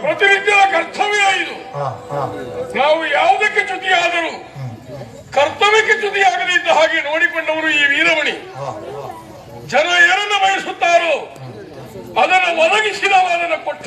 ಪ್ರತಿನಿತ್ಯದ ಕರ್ತವ್ಯ ಇದು. ನಾವು ಯಾವುದಕ್ಕೆ ಚ್ಯುತಿಯಾದರೂ ಕರ್ತವ್ಯಕ್ಕೆ ಚ್ಯುತಿಯಾಗದಿದ್ದ ಹಾಗೆ ನೋಡಿಕೊಂಡವರು ಈ ವೀರಮಣಿ. ಜನ ಏನನ್ನು ಬಯಸುತ್ತಾರೋ ಅದನ್ನು ಒದಗಿಸಿದವ ಅದನ್ನು ಕೊಟ್ಟ